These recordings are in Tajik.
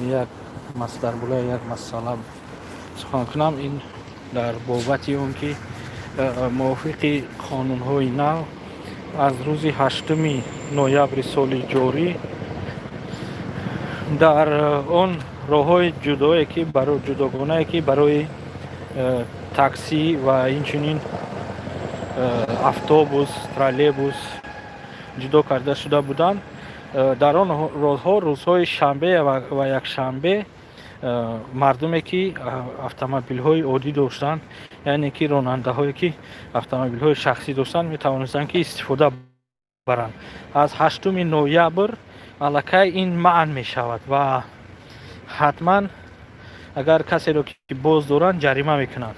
як мастарбула як масъала сухан кунам, ин дар бобати он ки мувофиқи қонунҳои нав аз рӯзи 8 ноябри соли ҷорӣ дар он роҳҳои ҷудогонае ки барои таксӣ ва инчунин автобус, троллейбус ҷудо карда шуда буданд. Дар он розҳо рӯзҳои шанбе ва якшанбе мардуме ки автомобилҳои оддӣ доштанд, яъне ки ронандаҳое ки автомобилҳои шахсӣ доштанд, метавонистанд ки истифода баранд. Аз 8 ноябр аллакай ин маън мешавад ва ҳатман агар касеро ки боз доранд ҷарима мекунанд.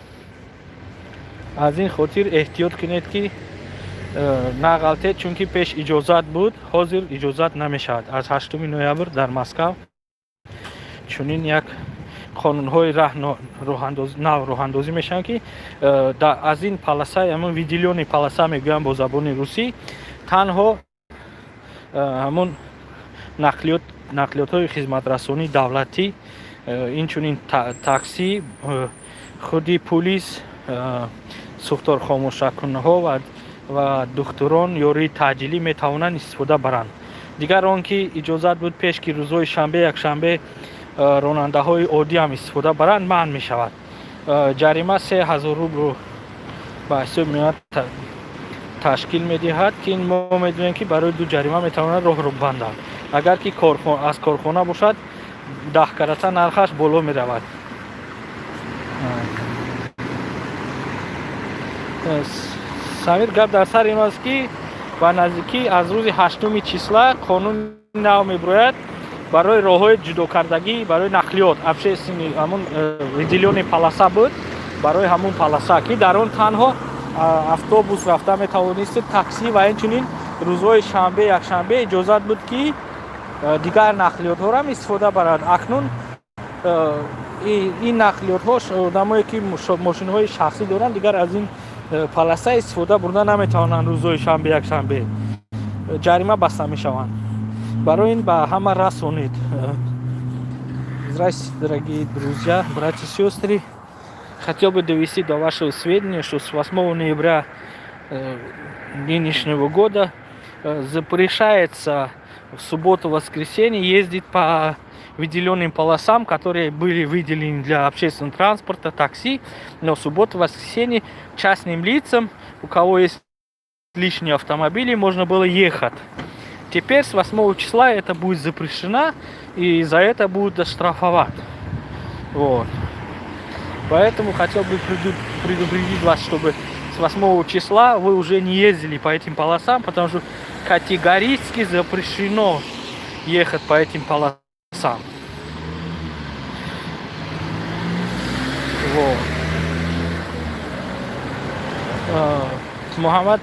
Аз ин хотир эҳтиёт кунед ки нағалтед, чунки пеш иҷозат буд, ҳозир иҷозат намешавад. Аз 8 ноябр дар Москав чунин як қонунҳои нав роҳандозӣ мешаванд ки аз ин полоса, ҳамун видилёни полоса мегӯянд бо забони русӣ, танҳо ҳамун нақлиётҳои хизматрасонӣ давлатӣ, инчунин таксӣ, худи полис, сӯхторхомӯшакунҳо ва духтурон ёрии таъҷилӣ метавонанд истифода баранд. Дигар он ки иҷозат буд пеш ки рӯзҳои шанбе якшанбе ронандаҳои оддӣ ҳам истифода баранд, маън мешавад. ҷарима 3000 рубл ба ҳисоби миллат ташкил медиҳад ки мо медонем ки барои ду ҷарима метавонанд роҳро банданд. Агар ки аз корхона бошад 10 карата нархаш боло меравад. самир гап дар сар ин аст ки ба наздикӣ аз рӯзи 8 числа қонуни нав мебирояд барои роҳҳои ҷудокардагӣ, барои нақлиёт, общественни ҳамун видилёни полоса буд, барои ҳамун полоса ки дар он танҳо автобус рафта метавонистед, таксӣ ва инчунин рӯзҳои шанбе якшанбе иҷозат буд ки дигар нақлиётҳоро ҳам истифода баранд. Акнун ин нақлиётҳо одамое ки мошинҳои шахсӣ доранд, дигар аз ин полоса истифода бурда наметавонанд. Рӯзҳои шанбе якшанбе ҷарима баста мешаванд. Барои ин ба ҳама расонед. Здравствуйте, дорогие друзья, братья и сестры. Хотел бы довести до вашего сведения, что с 8 ноября нынешнего года запрещается в субботу-воскресенье ездить по выделенным полосам, которые были выделены для общественного транспорта, такси, но в субботу-воскресенье частным лицам, у кого есть лишние автомобили, можно было ехать. Теперь с 8 числа это будет запрещено, и за это будут оштрафовать. Вот. Поэтому хотел бы предупредить вас, чтобы с 8 числа вы уже не ездили по этим полосам, потому что категорически запрещено ехать по этим полосам. Вот. Муҳаммад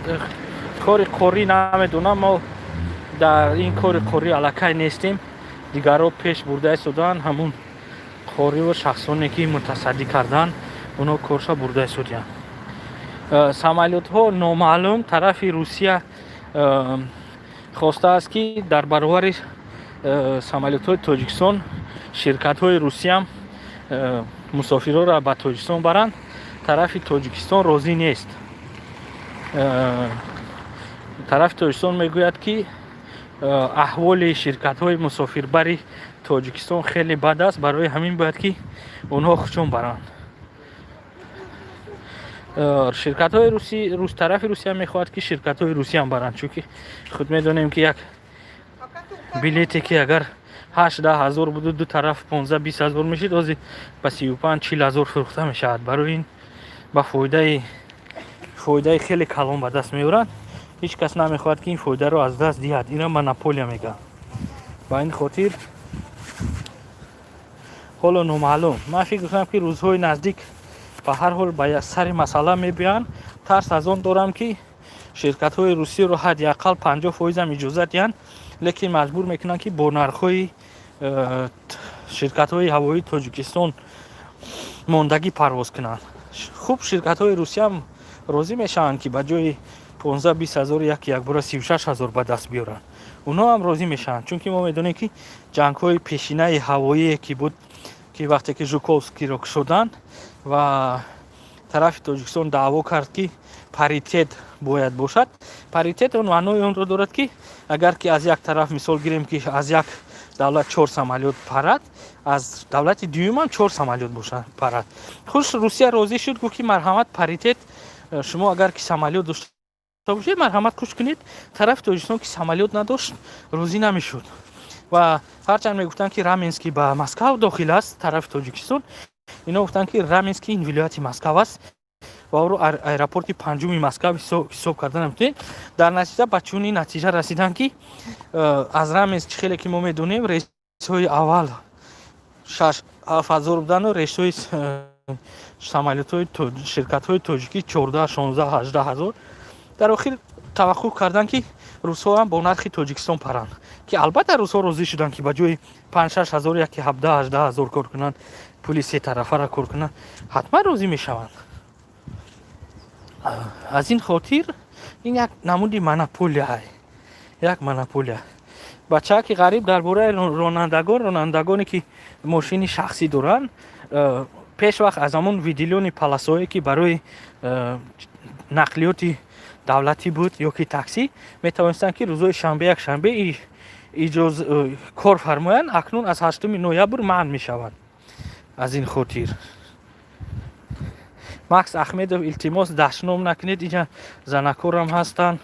кори қори намедонам, мо дар ин кори қори аллакай нестем. Дигаро пеш бурда истоданд, ҳамун қориву шахсоне ки мутасаддӣ карданд, оно корша бурда истоданд. Самолётҳо номаълум тарафи Русия хостааст ки дар баробари самолётҳои Тоҷикистон ширкатҳои русиям мусофирҳоро ба Тоҷикистон баранд. Тарафи Тоҷикистон розӣ нест. тарафи Тоҷикистон мегӯяд ки аҳволи ширкатҳои мусофирбари Тоҷикистон хеле бад аст, барои ҳамин бояд ки онҳо хушон баранд. ширкатҳои тарафи Русия мехоҳад ки ширкатҳои русиям баранд, чунки худ медонем ки як билете ки агар 8-10 ҳазор буду, ду тараф 15-20 ҳазор мешид, ҳозир ба 35-40 ҳазор фурӯхта мешавад. Барои ин ба фоидаи хеле калон ба даст меоранд. ҳеҷ кас намехоҳад ки ин фоидаро аз даст диҳад. Инро монополия мегӯянд. ба ин хотир ҳоло номаълум. Ман фикр мекунам ки рӯзҳои наздик ба ҳар ҳол ба сари масъала мебиёянд. тарс аз он дорам ки ширкатҳои русиро ҳадди аққал 50% ам иҷозат диҳанд, лекин маҷбур мекунанд ки бо нархҳои ширкатҳои ҳавоии Тоҷикистон мондагӣ парвоз кунанд. хуб, ширкатҳои русиям розӣ мешаванд ки ба ҷои 15-20 ҳазор якбора 36 ҳазор ба даст биёранд. اونا هم راضی میشن، چون که ما میدونیم که جنگ های پیشینه هوایی که بود که وقتی که ژوکوفسکی رو شدن و طرف تاجیکستان دعوا کرد که پاریتет باید باشد. پاریتет اون معنی اون رو دارد که اگر که از یک طرف مثال گیریم که از یک دولت 4 سامالیوت پرد، از دولت دوم هم 4 سامالیوت باشد پرد. خوش روسیه راضی شد گفت که مرحمت پاریتет شما اگر که سامالیوت داشت باشید مرحمت کوش کنید. طرف تاجیکستان که سامالیوت نداشت راضی نمیشد و هرچند میگفتن که رامینسکی به مسکو داخل است طرف تاجیکستان، اینا گفتن که رامینسکی این ولایت مسکو است و او رو ایرپورت پنجم مسکو حساب کردن میتونید. در نتیجه به چونی نتیجه رسیدن که از رامینسکی خیلی که ما میدونیم رئیس های اول 6000 بودن و رئیس های سامالیوت های شرکت های تاجیکی 14 16 18 هزار. در آخر توقع کردن که روس‌ها هم با نرخ تاجیکستان پرند که البته روس‌ها راضی شدن که به جای 5 6 هزار یکی 17 18 هزار کار کنن، پول سه طرفه را کار کنن، حتما راضی میشوند. از این خاطر این یک نمودی مونوپولیه، یک مونوپولیه. بچه‌ها که غریب درباره رانندگانی که ماشین شخصی دارن، پیش وقت از همون ویدیلون پلاسایی که برای نقلیات دولتی بود یا که تاکسی میتوانستن که روزهای شنبه یک شنبه اجازه کار فرمایند، اکنون از 8 نوامبر منع میشوند. از این خاطر ماکس احمدov التماس دشنام نکنید، اینجا زنکار هم هستن،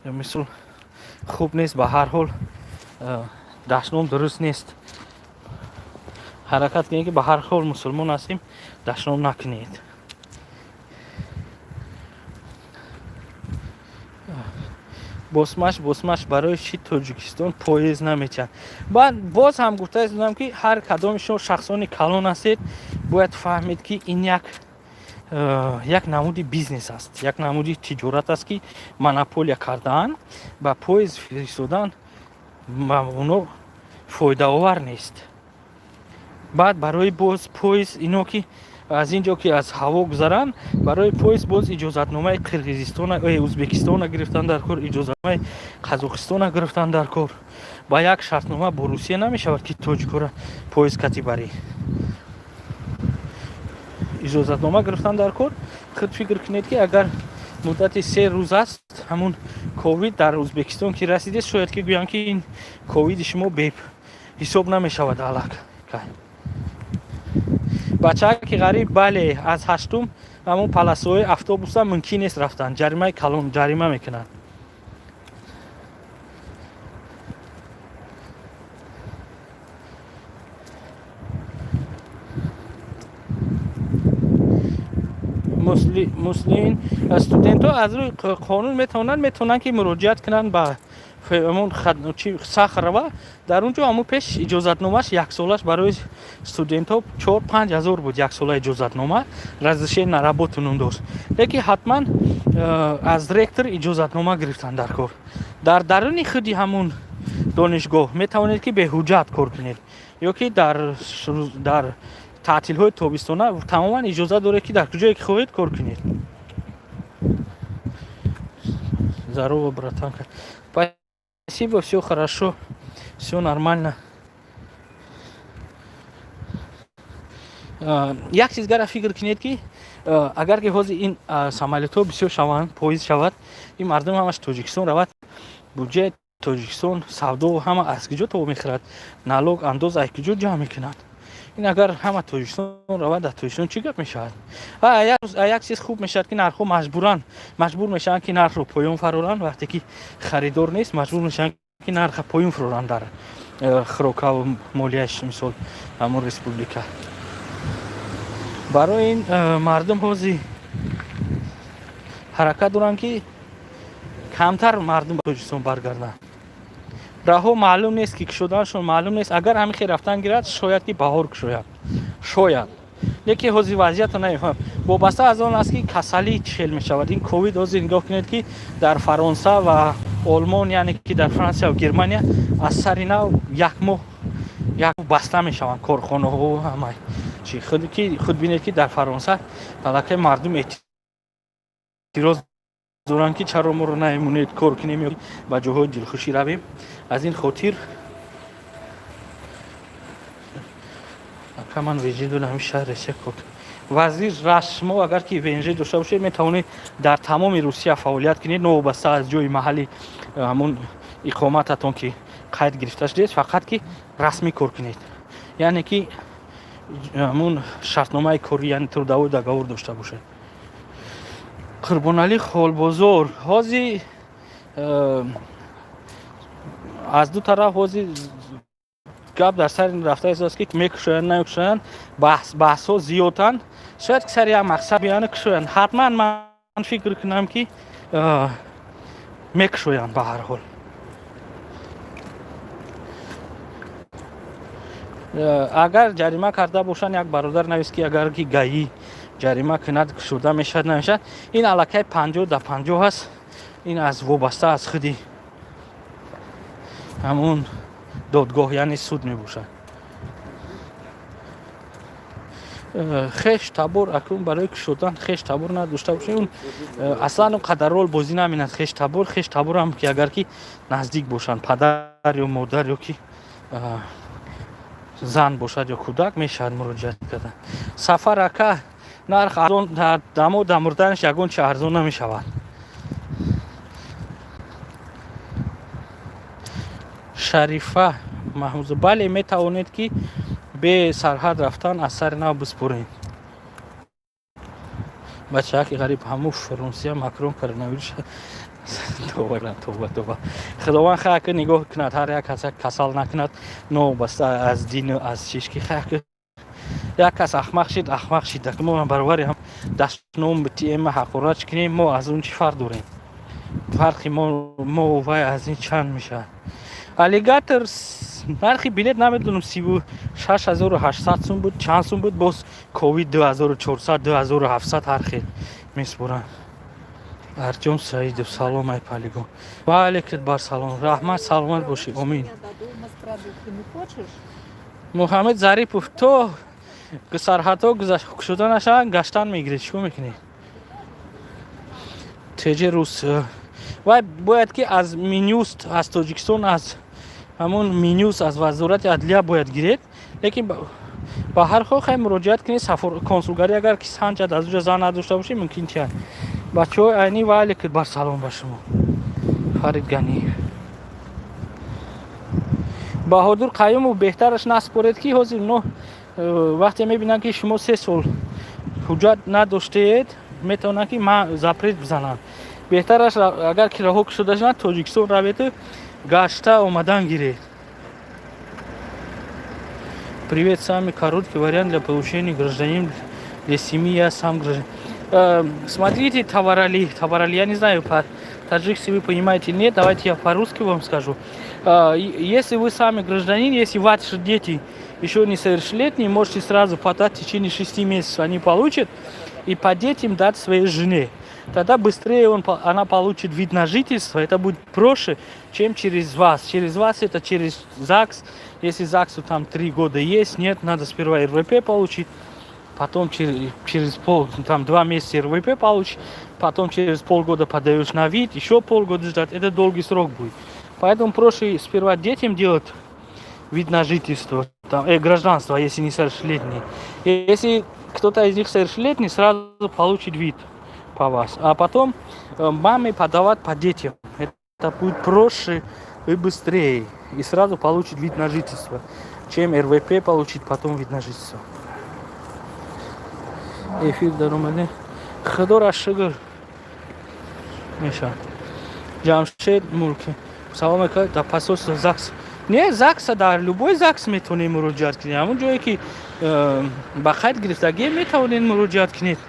مثل خوب نیست. به هر حال دشنام درست نیست، حرکت کنید که به هر حال مسلمان هستیم، دشنام نکنید. بسمش برای چی تاجیکستان پاییز نمیچن. باز هم گفته هستم که هر کدام شما شخصان کلان هستید باید فهمید که این یک نمودی بیزنس است، یک نمودی تجارت است که مونوپولیا کردن با پاییز فرستادن و اونو فایده آور نیست. بعد برای باز پاییز اینو که از اینجا که از هوا گذرن، برای پاییز باز اجازتنامه قرقیزستان و ازبکستان گرفتن در کار، اجازتنامه قزاقستان گرفتن در کار. با یک شرطنامه با روسیه نمیشود که تاجیک‌ها پاییز کتی بری. اجازتنامه گرفتن در کار. خود فکر کنید که اگر مدت 3 روز است همون کووید در ازبکستان که رسیده، شاید که گویان که این کووید شما به حساب نمیشود الک. بچه‌ها که غریب بله از 8م همون پلاسوی اتوبوس ممکن نیست رفتن، جریمه کلان جریمه میکنن. مسلمین استودنت ها از روی قانون میتونن که مراجعت کنن به همون سخت روه. در اونجا همون پیش اجازتنامهش یک سالش برای استودنت ها 4-5 هزار بود، یک سال اجازتنامه رزشه نرباتون داشت. لیکن حتما از رکتر اجازتنامه گرفتن در کار. در درون خودی همون دانشگاه میتوانید که به حجت کار کنید یا که در تعطیل های تابستانه تماما اجازه داره که در کجایی که خواهید کار کنید. Здорово, братанка. Спасибо, все хорошо, все нормально. یک چیزگر را فکر کنید که اگر که حاضر این سامالیوت ها بسیار شوند، پاییز شود، این مردم همش تاجیکستان رود، بودجه تاجیکستان سودا همه از کجا تو میخرد، نالوگ انداز از کجا جمع میکنند. این اگر همه تاجیکستان رود، در تاجیکستان چی گپ میشود؟ یک چیز خوب میشد که نرخ مجبور میشن که نرخ رو پایین فرارن، وقتی که خریدار نیست مجبور میشن که نرخ پایین فرارن در خوراک‌ها و مالیش، مثال همون ریسپوبلیکا. برای این مردم حاضی حرکت دارن که کمتر مردم به تاجیکستان برگردن. راهو معلوم نیست که شدنشون معلوم نیست. اگر همین خیر رفتن گیرد شاید که بهار شاید لیکن حاضی وضعیت رو نمیفهم. وابسته از آن است که کسلی چهل می شود. این کووید حاضی نگاه کنید که در فرانسه و آلمان، یعنی که در فرانسه و گرمانیا از سر اینا یک ماه بسته می شوند کارخانه ها و همه چی. خود بینید که در فرانسه مردم اعتراض зуран ки чаро моро наимонед кор кунем ё ба ҷоҳои дилхушӣ равем. Аз ин хотир ака ман виҷи додам ин шаҳре секот вазир расмо агар ки венже дошта бошед метавонед дар тамоми Русия фаъолият кунед новобаста аз ҷои маҳалли ҳамун иқомататон ки қайд гирифта шудед фақат ки расмӣ кор кунед яъне ки ҳамун шартномаи корӣ яъне трудовой договор дошта бошед. Қурбоналӣ холбозор ҳозир аз ду тараф ҳозир гап дар сари рафта аст ки мекушоянд намекушоянд баҳсҳо зиёданд. Шояд ки сари як мақсад биёна кушоянд. Ҳатман ман фикр кунам ки мекушоянд ба ҳар ҳол. Агар ҷарима карда бошанд як бародар навист ки агар ки гаӣ ҷарима кунад кушода мешавад намешавад. Ин аллакай 50-50 аст. Ин аз вобаста аз худи ҳамун додгоҳ яъне суд мебошад. хеш табор акун барои кушодан хеш табор надошта бошед. Он аслан он қадар рол бозӣ наминад хеш таборам ки агар ки наздик бошанд падар ё модар ё ки зан бошад ё кӯдак мешавад муроҷиат кардан. Сафар ака нарх арзон дамо дамурданаш ягонча арзон намешавад. Шарифа маҳмуза бале метавонед ки бе сарҳад рафтан аз сари нав биспоред. бачаҳо ки ғариб ҳамун Фронсия Макрон коронавирус тоба худованд хаяка нигоҳ кунад ҳар як кас касал накунад новобаста аз дин аз чиш ки хаяка як кас ахмақ шид мо баробари ҳам дастном тиема ҳақорат кунем мо аз он чӣ фарқ дорем фарқи мо вай аз ин чанд мешавад. Аллигатор нархи билет намедонам 66800 сум буд чанд сум буд боз ковид 2400 2700 ҳар хел меспоранд. Артем Саидов салом ай полигон. Ва алейкум бар салом раҳмат саломат боши амин. Муҳаммад Зарипов то сарҳадҳо кушода нашаванд гаштан мегиред чико мекунед? Теҷи рус вай бояд ки аз Минюст аз Тоҷикистон аз ҳамун Минюс аз вазорати адлия бояд гиред лекин ба ҳар хол хай муроҷиат кунед консулгарӣ агар ки санҷад аз уҷа зан надошта бошед мумкин тия бачаҳои айни ва алейкум бар салом ба шумо. Фарид Ганиев Баҳодур Қаюмов беҳтараш наспоред ки ҳозир но вақте мебинанд ки шумо 3 сол ҳуҷҷат надоштед метавонанд ки запрет бизананд. Беҳтараш агар ки раҳо шуда шаванд Тоҷикистон равед гашта омадан гиред. Привет, самый короткий вариант для получения гражданина для семьи я сам гражданин. Смотрите, Таварали, я не знаю, по-таджикски вы понимаете или нет, давайте я по-русски вам скажу. Если вы сами гражданин, если ваши дети еще несовершеннолетние, можете сразу подать в течение 6 месяцев, они получат, и по детям дать своей жене. Тогда быстрее она получит вид на жительство, это будет проще, чем через вас. Через вас это через ЗАГС, если ЗАГСу там 3 года есть, нет, надо сперва РВП получить. Потом через 2 месяца РВП получишь, потом через полгода подаешь на вид, еще полгода ждать. Это долгий срок будет. Поэтому проще сперва детям делать вид на жительство, гражданство, если несовершеннолетний. Если кто-то из них совершеннолетний, сразу получит вид по вас. А потом маме подавать по детям. Это будет проще и быстрее. И сразу получит вид на жительство, чем РВП получить, потом вид на жительство. Эфир даромаде худо рашигр меша Джамшед Мулки салом алейкум да посольство ЗАГС. Не ЗАГС, дар любой ЗАГС метавонед муроҷиат кунед. ҳамон ҷое ки ба қайд гирифтагӣ метавонед муроҷиат кунед.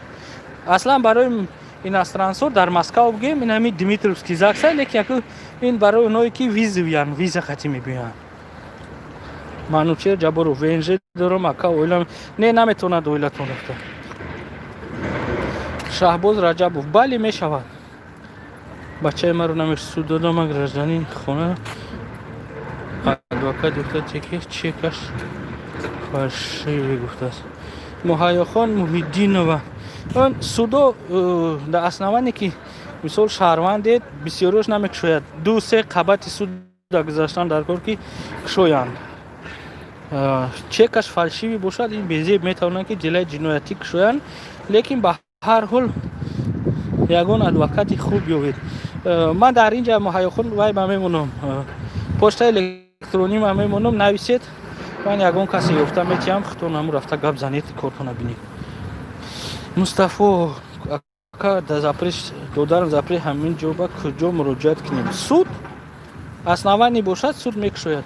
Аслан барои иностранцо дар Москва бигем ин ҳамин Дмитровский ЗАГС лекин ин барои оное ки визавиян виза хати мебиёянд. Манучер Ҷаборов венже дорам ака оила не наметавонад оилатон рафта. Шаҳбоз Раҷабов бале мешавад. бачаи маро намеш суд додам гражданин хона адвокат доктор чекаш фарши гуфтааст. Муҳайёхон Муҳиддинова он судо на основании ки мисол шаҳрвандед бисёриёш намекушояд 2-3 қабати суда гузаштан дар кор ки кушоянд. чекаш фальшивӣ бошад ин безеб метавонанд ки ҷилаи ҷиноятӣ кушоянд, лекин ба ҳар ҳол ягон адвокати хуб ёбед. ман дар ин ҷа муҳайёхон вай ма мемонам, почтаи электронӣ ма мемонам, нависед, ман ягон касе ёфта метиҳам, худтон ҳамун рафта гап занед, кортона бинед. мустафо ака запрес додарам, запрес ҳамин ҷо ба куҷо муроҷиат кунем? суд оснований бошад, суд мекушояд.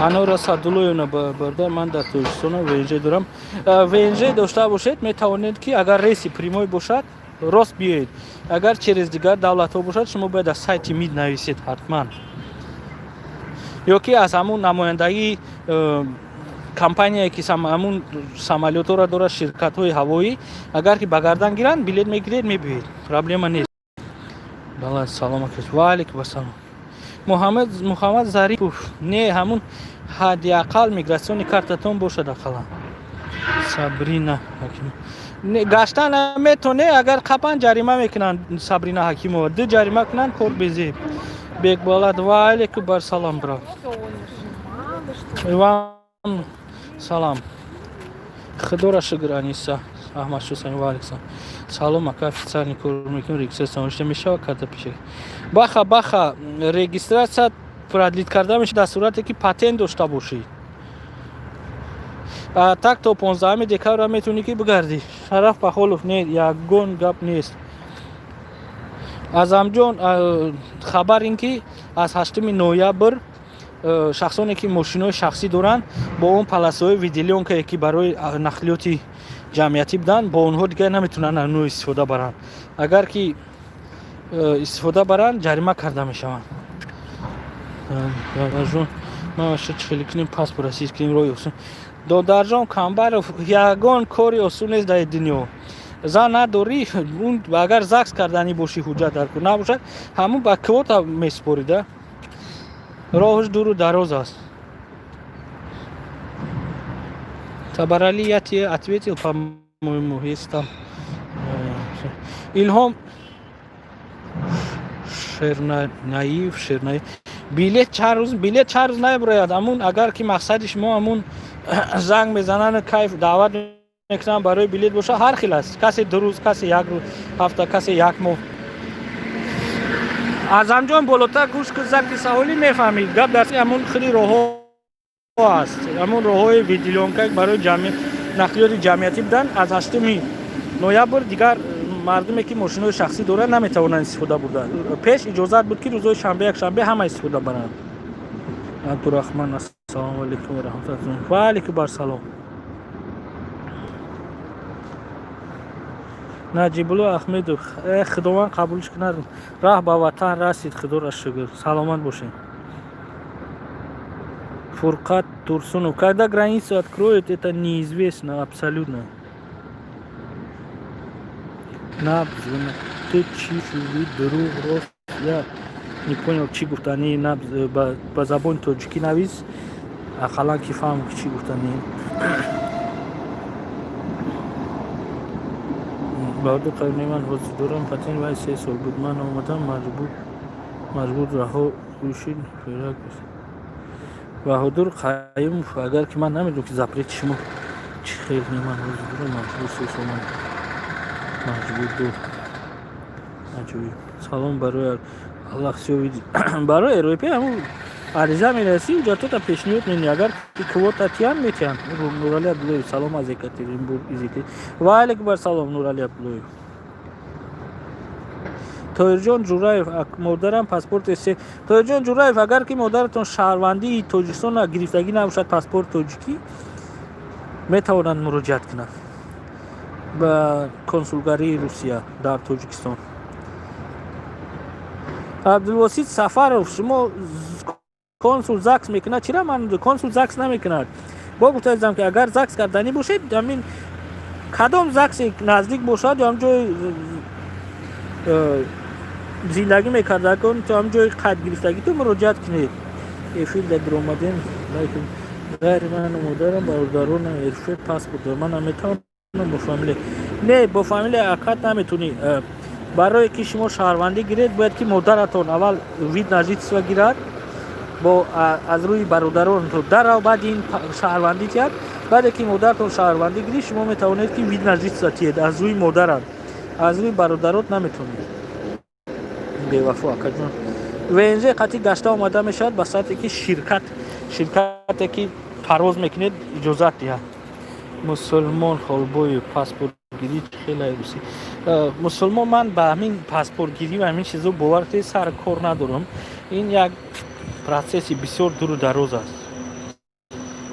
анора садуллоевна бардар, ман дар тоҷикистонам ВНЖ дорам. ВНЖ дошта бошед, метавонед ки агар рейси прямой бошад рост биёед, агар через дигар давлатҳо бошад шумо бояд аз сайти МИД нависед ҳатман, ё ки аз ҳамун намояндагии компанияе ки ҳамун самолётҳоро дорад, ширкатҳои ҳавоӣ, агар ки ба гардан гиранд, билет мегиред, мебиёед, проблема нест. бале, салом ака. Ва алайкум ассалом. муҳаммад Зарипов, не ҳамун ҳадди ақал мигратсиони картатон бошад ақалан. Сабрина Ҳакимова, гаштан наметоне, агар қапан ҷарима мекунанд. Сабрина Ҳакимова, 2 ҷарима кунанд, кор безеб. Бекболат, ва алейкум бар салом брат. Иван салам. Худора шукр Аниса. Аҳмад Шусайн, ва алейкум салом ака. Официальный кор мекунем, регистрация шуда мешавад, карта пиша. Баха регистрация продлит карда мешавад дар сурате ки патент дошта бошед. так то 15 декабр метавонӣ ки бигарди. Шараф Пахолов, не, ягон гап нест. Азамҷон, хабар ин ки аз 8 ноябр шахсоне ки мошинои шахсӣ доранд, бо он полосаҳои виделенкае ки барои нақлиёти ҷамъиятӣ буданд, бо онҳо дигар наметавонанд аз нӯ истифода баранд. агар ки истифода баранд, ҷарима карда мешаванд. ман чхелӣ кунем паспорт асис кунем роҳи осон. Додарҷон Камбаров, ягон кори осон нест дар дунё. зан надорӣ, агар ЗАГС карданӣ бошӣ, ҳуҷҷат дар кор набошад, ҳамун ба квота месупорида. роҳш дуру дароз аст. Табарали я тебе ответил, по-моему, есть там. Илҳом Шернаев. билет чанд рӯз набирояд. ҳамун агар ки мақсади шумо ҳамун занг мезананд, кайф дағват мекунанд барои билет боша, ҳар хел аст. касе 2 рӯз, касе 1 рӯз, ҳафта, касе 1 моҳ. азамҷон болотар гӯш кӯ заки саҳолӣ мефаҳмид. гап дар ҳамун хели роҳҳо аст. ҳамун роҳҳои виделенка барои нақлиёти ҷамъиятӣ буданд. аз 8 ноябр дигар мардуме ки мошинои шахсӣ доранд наметавонанд истифода бурданд. пеш иҷозат буд ки рӯзои шанбе, якшанбе ҳама истифода баранд. Абдурахман, ассалому алайкум ва раҳматуллоҳи ва алайкум барсалом. Наҷибулло Аҳмедов, худованд қабулш кунад. Раҳ ба ватан расид, худора шукр. Саломат бошед. Фурқат Турсунов, когда границу откроют, это неизвестно абсолютно. Набз, ты чишуви друг рост. Я не понял, чи гуфтани набз ба забони тоҷикӣ навис. Ақалан ки фаҳм чи гуфтани. баҳодур қавми ман ҳозир дорам, патент вай 3 сол буд. ман омадам, маҷбур раҳо гӯшид ферак. баҳодур қаюмов, агар ки ман намедонам ки запрети шумо чӣ хел, ман ҳозир дорам, маҷбур 3 сол маҷбур буд. аҷоиб. салом барои аллахсиёвид. барои РВП ҳамун ариза мераси, ҷатота пешниҳод менӣ. агар ки квота тиҳанд метиҳанд. Нурали Абдуллоев, салом аз Екатеринбург. ва алайкум ассалом Нурали Абдуллоев. Тоирҷон Ҷураев, модарам паспорт се. Тоирҷон Ҷураев, агар ки модаратон шаҳрвандии Тоҷикистон гирифтагӣ набошад, паспорт тоҷикӣ, метавонанд муроҷиат кунанд ба консулгарии Русия дар Тоҷикистон. Абдулвосит Сафаров, шумо консул ЗАГС мекунад, чира ман консул ЗАГС намекунад. бо гуфтаам ки агар ЗАГС карданӣ бошед, ҳамин кадом ЗАГСе наздик бошад, ё ҳамҷои зиндагӣ мекардагон, то ҳамҷои қайд гирифтагитон муроҷиат кунед. эфир дар омадем, гайри ман модарам бародарона РФ паспорт дорам. ман наметавонам бо фамилия نه با فامیل اکات نمیتونی. برای که شما شهروندی گیرید باید که مادرتون اول وید نجیتسوا گیرد با از روی برادران تو در بعد این شهروندی کرد. بعد که مادرتون شهروندی گیرید شما میتوانید که وید نجیتسوا تید از روی مادرت، از روی برادرات نمیتونید. بی‌وفا اکات جان. و اینجا قطعی گشته آمده میشد به صورتی که شرکتی که پرواز میکنید اجازت دهد. مسلمان خالبوی پاسپورت گیری خیلی روسی. مسلمان من به همین پاسپورت گیری و همین چیزا باور سر کار ندارم. این یک پروسسی بسیار دور و دراز است.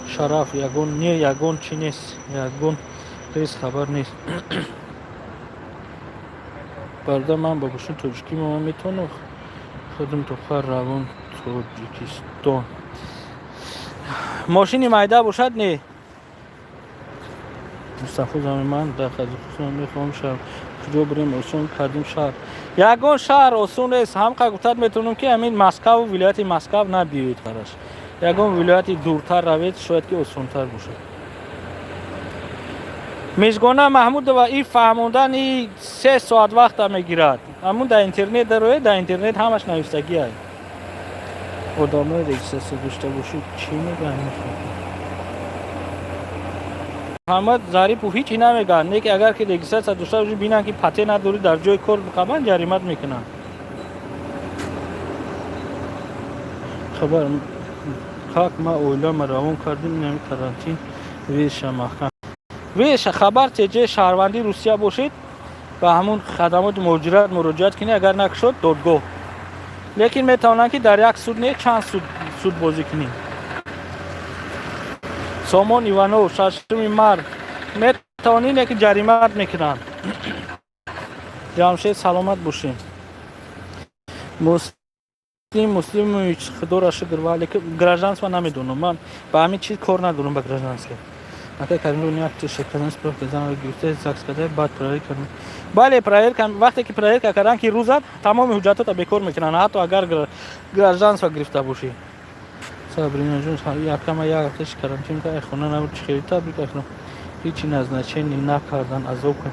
شرف یگون نه یگون چی نیست، یگون هیچ خبر نیست. برده من با گوشون توجکی ما میتونم خودم تو خر روان توجیکستان. ماشین مایده باشد نه مصطفی زمین من در قزاقستان میخوام شهر کجا بریم آسون کردیم شهر یگان شهر آسون است. هم گفتم میتونم که همین مسکو ولایت مسکو نبیایید براش یگان ولایت دورتر روید شاید که آسونتر باشه. میزگانه محمود و این فهموندن این 3 ساعت وقت میگیرد. همون در اینترنت داره، در اینترنت همش نوشتگی است. آدمای رجیستر داشته باشید چی میگن؟ محمد ظریف و هیچی نمیگن. نه که اگر که رجیستر داشته باشی ببینن که پته نداری در جای کار بقبن جریمت میکنن. خبر خاک ما اولا روان کردیم نمی کرانتین ویش مخکن ویش خبر تجه شهروندی روسیه باشید و همون خدمات مهاجرت مراجعت کنی اگر نکشد دادگاه. لیکن میتونن که در یک سود نه چند سود بازی کنی. سامان ایوانو 6 مرد میتونین که جریمت میکنن. جمشید سلامت باشیم. مسلم هیچ خدا را شکر ولی که گراجانس من نمیدونم. من با همین چیز کار ندارم با گراجانس. اگر کارون یک شکلانس پر بزنم گفته ساکس کده بعد پرایر کنم. بله پرایر کن وقتی که پرایر کردن که روزت تمام حجتات را بیکار میکنن حتی اگر گراجانس و گرفته باشی. صابرینا جون یکم یک هفتهش کرانتین که خونه نبود چخیلی تبریک کنم. هیچی نزدیکی نکردن عذاب کن.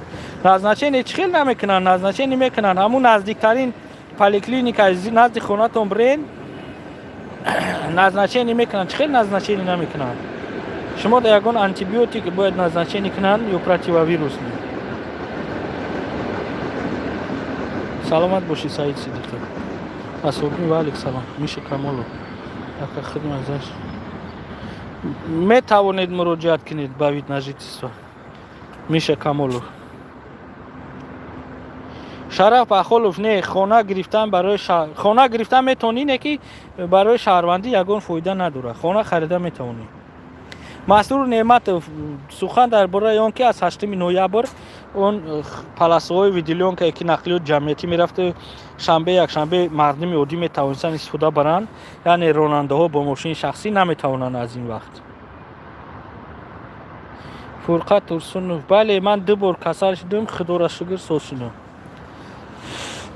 نزدیکی چخیل نمیکنن نزدیکی نمیکنن همون نزدیکترین پلیکلینیک از نزدیک خونه تون برین نزدیکی نمیکنن چخیل نزدیکی نمیکنن. شما در یگان آنتی بیوتیک باید نزدیکی کنن یا پراتیوا ویروس می. سلامت باشی سعید صدیقی. اسوبی و علیک سلام میشه کاملو. اگر خدمت ازش میتوانید مراجعت کنید با وید نجیتسوا میشه کاملو. شرف بخولوف نه خانه گرفتن برای خانه گرفتن میتونی که برای شهروندی یگان فایده نداره. خانه خریدن میتونی. مسرور نعمت سخن درباره اون که از 8 نوامبر اون پلاس‌های ویدیلیون که نقلیات جمعیتی میرفته شنبه یک شنبه مردم عادی میتوانستن استفاده برن یعنی راننده ها با ماشین شخصی نمیتوانن از این وقت. فرقت ترسونوف بله من 2 بار کسر شدم خدا را شکر سوسونو.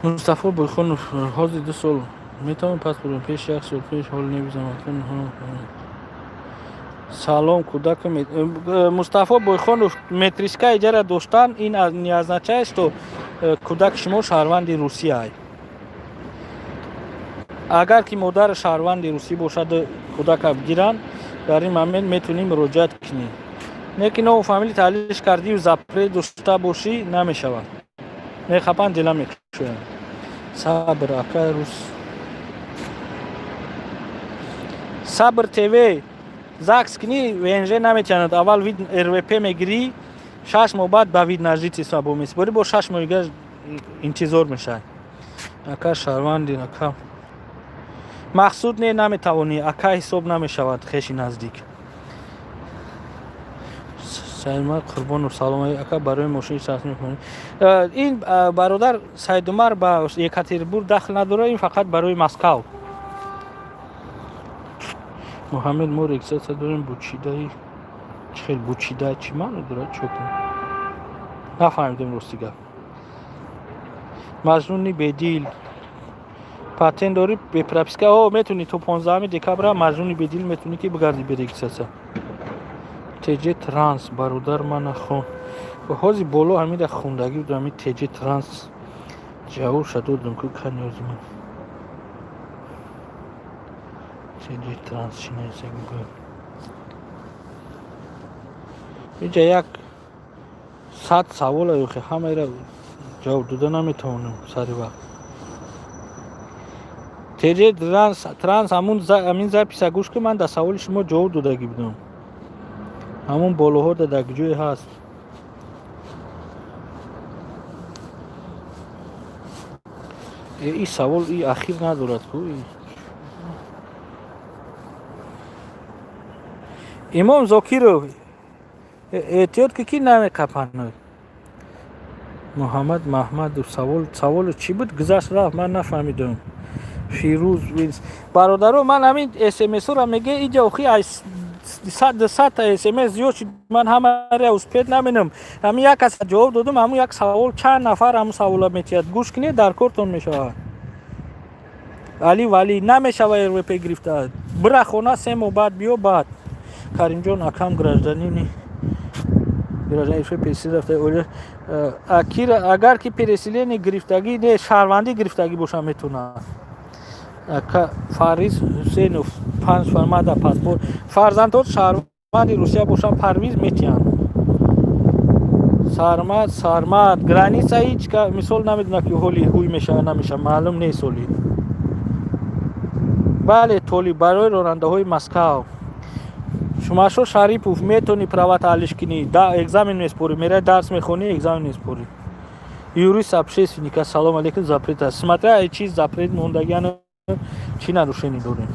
مصطفی بخونوف حاضر 2 سال میتونم پس برم پیش 1 سال پیش حال نمیزم. سلام کودک مصطفی بایخانوف متریسکا اجاره داشتن این از نیازنچه است و کودک شما شهروند روسیه ای. اگر که مادر شهروند روسی باشد کودک بگیرن در این момент میتونیم مراجعت کنیم. نه که نو فامیلی تحلیلش کردی و زپره داشته باشی نمیشود. نه خپن دل میکشه. صبر اکا روس صبر تیوی زاکس کنی وینجه نمیتوند اول وید RVP میگیری 6 ماه بعد با وید نجیتسوا با میسپاری با 6 ماه انتظار میشه. اکا شهروندی اکا مقصود نمیتوانی اکا حساب نمیشود خیلی نزدیک. سلام قربان و سلام اکا برای ماشین شخص میکنی. این برادر سید عمر با یکاترینبورگ داخل نداره این فقط برای مسکو. محمد مور اکسات داریم بوچیدایی خیلی بوچیده چی معنی داره چوکن نفهمیدم راستی گفت مجنونی بدیل پاتن داری به پراپسکا او میتونی تو 15 دکبر مجنونی بدیل میتونی که بگردی به اکسات TC Trans برادر من خون ҳози боло ҳамида хундагӣ буд ҳами TC Trans ҷавоб шадодам ку канёзи ман TC Trans чӣ нест гӯ инҷа як 100 савол охи ҳамаира ҷавоб дода наметавонам сари вақт TC Trans ҳамин записа гӯш ки ман дар саволи шумо ҷавоб додагӣ будам ҳамун болоҳо дар ҷое ҳаст این سوال این اخیر ندارد امام زاکیرو احتیاط که کی نمیکپند محمد محمد سوال چی بود گذشت رفت من نفهمیدم فیروز برادرو من همین اس ام اس رو میگه اینجا اخی 100 تا اس ام اس زیاد شد من همه را اسپید نمینم همین یک از جواب دادم همون یک سوال چند نفر همون سوالا میتید گوش کنید در کارتون میشود علی ولی نمیشود رو پی گرفته برا خونه 3 ماه بعد بیا بعد کریم جان اکم گرجدانی ایفه پیسی رفته اگر که پرسیلین گرفتگی نه شهروندی گرفتگی باشه میتونه فاریز حسینوف 5 فرماده پاسپورت فرزندات شهروندی روسیه باشن پرویز میتیان سارماد گرانیسا هیچ که مثال نمیدونه که هولی هوی میشه نمیشه معلوم نیست هولی بله تولی برای راننده های مسکو شما شو شریفوف میتونی پروات حلش کنی экзамен میسپوری میره درس میخونی экзамен میسپوری юрист общественника салом алейкум запрет است смотря ай чиз запрет мондагиан чи нарушение дорем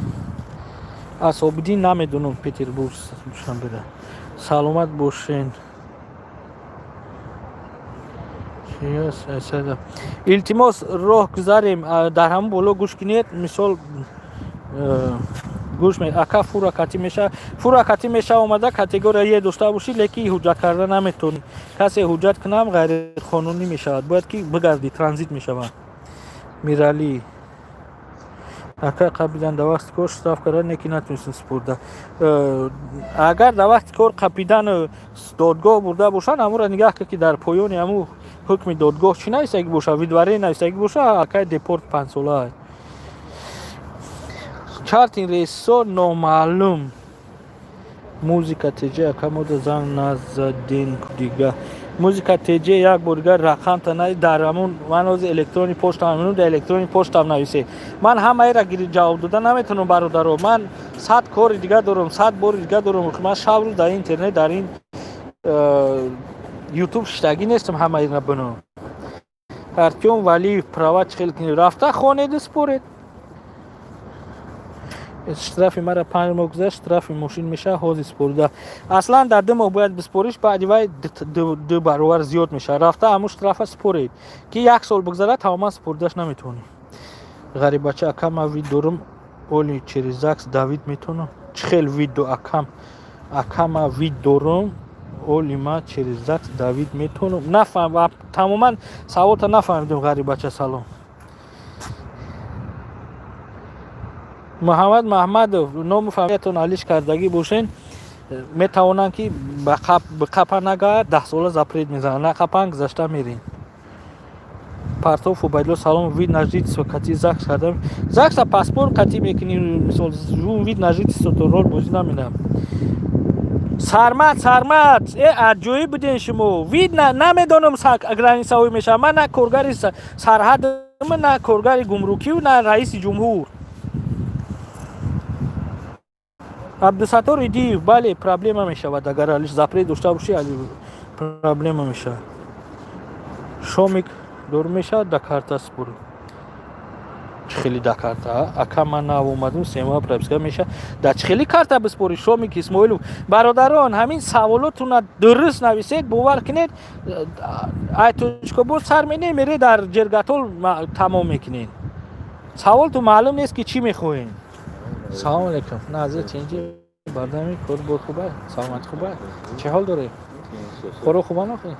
асобидин намедонам петербург шанбеда саломат бошен илтимос роҳ гузарем дар ҳамон боло гӯш кинед мисол гӯш ме ака фуракатӣ меша омада категория дошта бошӣ лекин ҳуҷҷат карда наметавонӣ касе ҳуҷҷат кунам ғайриқонунӣ мешавад бояд ки бигарди транзит мешавад миралӣ ака қабидан да вақти кор штраф карда неки натунистем спурда агар да вақти кор қапидан додгоҳ бурда бошанд ҳамура нигаҳ ки дар поёни ҳаму ҳукми додгоҳ чӣ нависагӣ боша видварӣ нависагӣ боша акай депорт 5 сола чартин рейсо номаълум музика теҷа акамода занг назадин дига музика теҷа як бор дигар рақамта наи дар ҳамун ман ҳозир электрони поштам минут дар электрони поштам нависе ман ҳамаира ҷавоб дода наметавонам бародаро ман 100 кори дига дорам 100 бори дига дорам ман шабрӯз дар интернет дар ин ютуб шиштагӣ нестам ҳамаира бинам артём валиев права чихел кунед рафта хонеду според штрафи мара 5 моҳ гузашт штрафи мошин меша ҳозир спорида аслан дар 2 моҳ бояд биспориш баъди вай 2 баробар зиёд меша рафта ҳамун штрафа според ки 1 сол бигзара тамоман споридаш наметавонӣ ғарибача акама вид дорам оли через закс давид метавонам чихел вид до акама вид дорам оли ма через закс давид метавонам нафаҳм тамоман саволта нафаҳмидам ғарибача салом муҳаммад маҳмадов ному фамилиятон алиш кардагӣ бошен метавонанд ки ба қапа нагаҳад 10 сола запрет мезананд нақапан гузашта мерем партов убайдулло салом вид на жительство кати закс кардам закса паспорт кати мекунӣ мисол вид на жительство то рол бозӣ намедам сармат аҷоиб буден шумо вид намедонам границаҳои мешавад ман на коргари сарҳадам на коргари гумрукию на раиси ҷумҳур абдусаттор идиев бале проблема мешавад агар алиш запрет дошта бошӣ проблема мешавад шомик дор мешавад да карта според чихели да карта ака ман нав омадам сема прописка меша да чихели карта биспори шомик исмоилов бародарон ҳамин саволотуна дуруст нависед бовар кунед ай точкабоз сар менем мере дар ҷергатол тамом мекунед саволту маълум нест ки чӣ мехоҳем салом алейкум назир ченҷи бардами кор бор хуба саломат хуба чӣ ҳол доред коро хуба нохи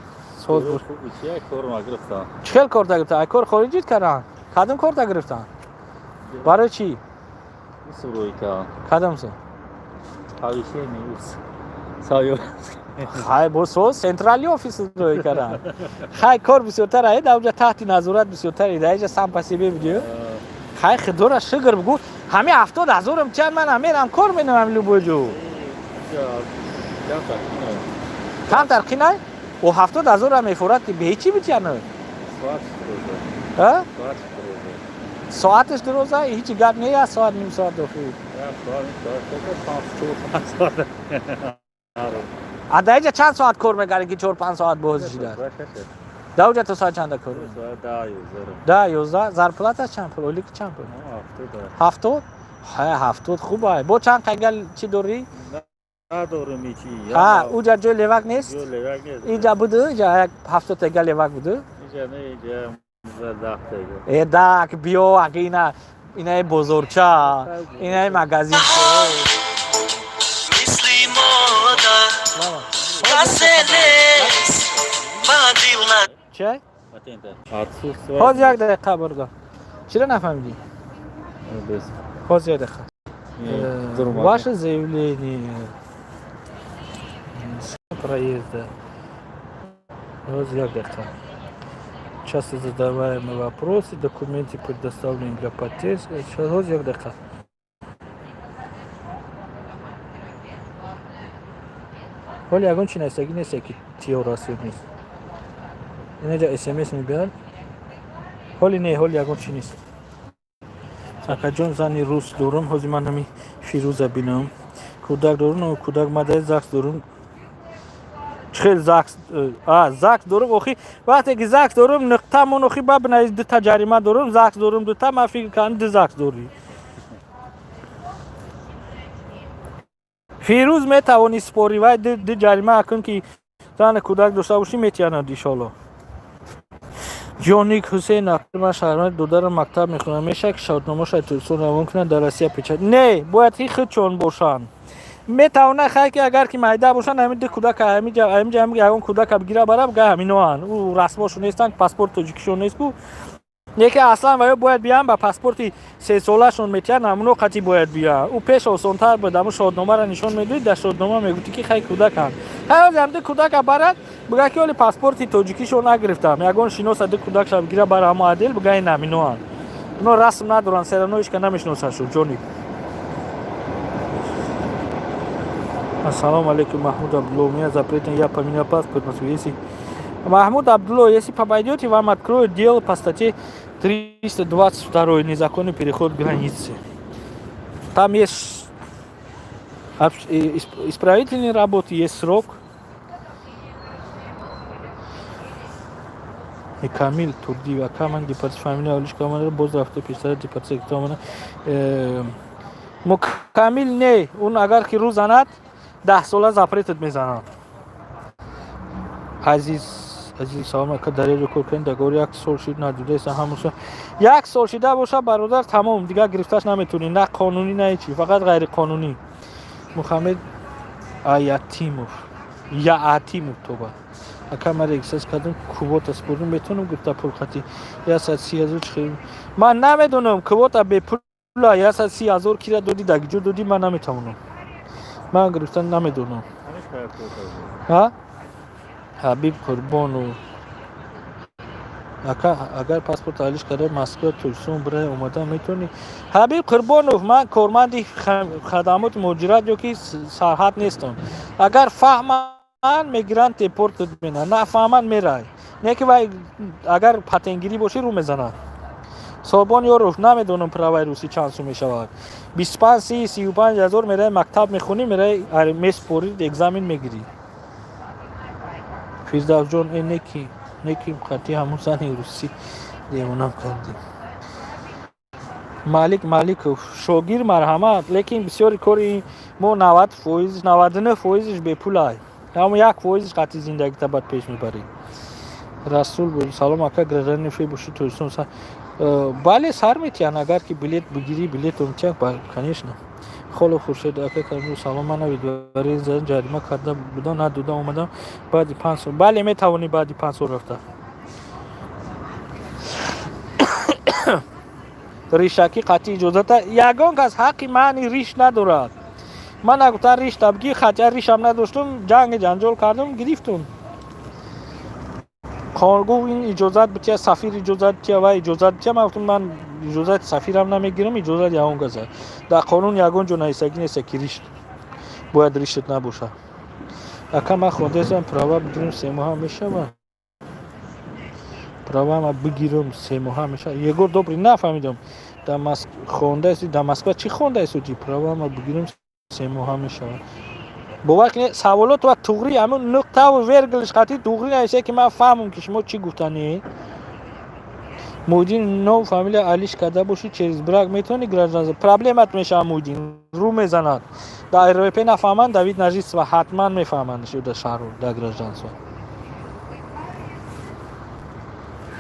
соз бур чӣ хел кор дагирифта ай кор хориҷит кардан кадом кор дагирифтан барои чӣ кадомсе سایه خای بوسو سنترالی آفیس رو کردن خای کار بسیارتر است اونجا تحت نظارت بسیارتر است اینجا سم پسی بگیریم خای خدورا شگر بگو همه 70,000 هم چند من میرم کار میکنم لوبوجو کم ترقی نه و 70,000 هم میفورد که به هیچی بچینه ها ساعتش دروزه هیچ گپ نیه ساعت نیم ساعت دفعه ادایجا چند ساعت کار میکنی که 4-5 ساعت بازی شده دوجا تو ساعت چند کار 10-11 زرپلات چند پول اولی که چند پول 70 70 خوبه با چند قگل چی دوری نداره میچی ها اونجا جو لیوک نیست جو لیوک نیست اینجا بوده اینجا 70 تگل لیوک بوده اینجا نه اینجا 10 تگل داک بیا اگه اینا بزرگچا اینا مغازین مثلی مادر قاسلس بادیلا چه؟ خود یک دقیقه برگا چرا نفهمیدی؟ خود یک دقیقه ваше заявление проезда разъявка часто задаваемые вопросы документы предоставлены для подтверждения разъявка ولی اگه چی نستگی نیست که تیوراسیون نیست اینجا اسمس میبینن ولی نه ولی اگه چی نیست اگه جون زنی روس دورم هزی من همی فیروزه بینم کودک دورم و کودک مادر زاکس دورم خیلی زاکس دورم اخی وقتی که زاکس دورم نقطه من اخی با بنای دو تا جریمه دورم زاکس دورم دو تا ما فکر کنم دو زاکس دوری فیروز میتوانی سپوری و دو جریمه اکن که زن کودک داشته باشی میتیاند ایشالا جونیک حسین اکرم شهرمند دودر مکتب میخونم میشه که شادنامه شاید تلسون روان کنن در روسیه پیچد نه باید هی خود چون باشن میتونه خیلی که اگر که مایده باشن همین دو کودک همین کودک بگیره برای بگه همین وان او رسماشون نیستن پاسپورت تاجیکیشون نیست کو یکی اصلا باید بیان با پاسپورت 3 ساله‌شون میتیان همونو قطعی باید بیان او پیش آسان‌تر بود اما شادنامه را نشون میدید در شادنامه میگویی که خیلی کودکن هر هم دو کودک برات بگه که ولی پاسپورت تاجیکیشون نگرفتم یگان شناس دو کودک شب بگیره برای معادل بگه این همینوان اونا رسم ندارن سرانویش که نمیشناسن جونی السلام علیکم محمود عبدالله меня запретен я поменял паспорт на свой если Mahmud Abdullah, если попадете, вам откроют дело по статье 322 незаконный переход границы. Там есть исправительные работы, есть срок. И Камиль Турдива, Каман, департамент фамилия, Олиш Каман, Бозда, автопистолет, департамент Каман. Камиль не, он агар ки рӯзанад 10 сола запретат мезанад. عزیز سلام که در اینجا کار کنید اگر یک سال شد ندوده است همونسا یک سال شده باشه برادر تمام دیگه گرفتش نمیتونی نه قانونی نه چی فقط غیر قانونی محمد آیاتیموف یا آتیموف تو با اکمر احساس کردم کووت اسپورت میتونم گفت پول خاطی یا 130,000 چخیم من نمیدونم کووت به پول یا 130,000 کی دادی دگجو دادی من نمیتونم من گرفتن نمیدونم ها حبیب قربان و اگر پاسپورت حالیش کرده مسکو تلسون برای اومدن میتونی حبیب قربانوف من کارمند خدمات مهاجرت جو که سرحد نیستم اگر فهمن میگیرن تیپورت میدن نه فهمن میرای نه که اگر پتنگیری باشه رو میزنن صابان یاروف نمیدونم پروای روسی چند سو میشود 25 30 35 هزار میره مکتب میخونی میره میسپوری اگزامین میگیری فیردوس جان این نکی قطعی همون زنی روسی دیمونم کردیم مالک شوگیر مرحمت لیکن بسیاری کاری ما 90% 99% به پول های اما 1% قطعی زندگی تا بعد پیش میبریم رسول بود سلام اکا گردن نفی باشی تویستون بله سر میتیان اگر که بلیت بگیری بلیت امتیان کنیش نه خالو خورشید اکا کردن سلام من نوید برای زن جریمه کرده بودن ندوده اومدم بعد 5 سال بله میتوانی بعد 5 سال رفته ریشکی قطعی اجازت یگان کس حقی معنی ریش ندارد من نگفتم ریش تبگی خطر ریشم نداشتم جنگ جنجال کردم گرفتم خانگو این اجازت بتیا سفیر اجازت بتیا و اجازت بتیا من گفتم من اجازت سفیرم نمیگیرم اجازت یاون گذار در قانون یگان جو نیستگی نیست که ریش باید ریشت نباشه اکا من خونده هستم پراوا بگیرم 3 ماه میشه و پراوا من بگیرم 3 ماه میشه یگور دوبری نفهمیدم خونده هستی دمسکو چی خونده هستی جی پراوا من بگیرم 3 ماه میشه باور کنید سوالات و توغری همون نقطه و ورگلش خطی توغری نیست که من فهمم که شما چی گفتنی مودین نو فامیل علیش کده باشی چیز برگ میتونی گرجانز پرابلمت میشه مودین رو میزند در ایروپی نفهمند دوید نجیس و حتما میفهمند شده شهر در گرجانز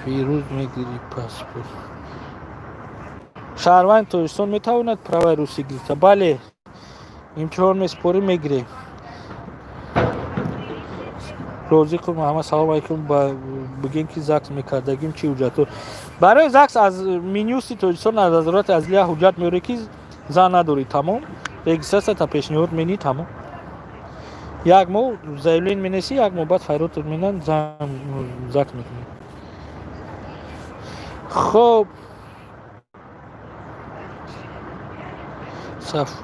فیروز میگیری پاسپورت شهروند توریستان میتواند پروای روسی گرفته بله امتحان میسپوری میگیری روزی که محمد سلام علیکم بگین که زکس میکردگیم چی حجت برای زکس از مینیوسی توریستان از نظرات از لیا حجت میوره که زن نداری تمام رگیسترس تا پیشنهاد مینی تمام یک مو زایلین مینیسی یک مو بعد فیروت مینن زکس میکنی خب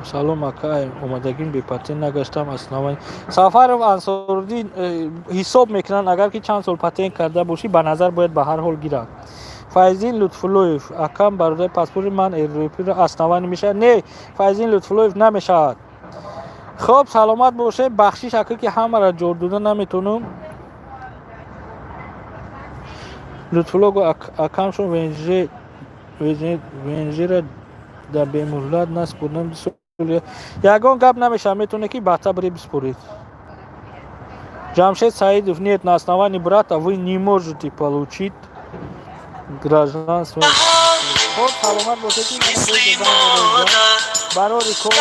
سلام اکای اومدگیم به پتین نگشتم اصلا سفر و انصاردین حساب میکنن اگر که چند سال پتین کرده باشی به نظر باید به هر حال گیرد فایزین لطفالویف اکم برای پاسپورت من ایروپی را اسنوانی میشه نه فایزین لطفالویف نمیشد خب سلامت باشه بخشیش اکر که همه را جور دادن نمیتونم لطفالویف اکم شون ونجی را در بیمولاد نسپردن یگان گپ نمیشه میتونه که بحثا بری بسپورید جمشید Саидов нет на основании брата вы не можете получить гражданство خب سلامت باشید برای ریکورد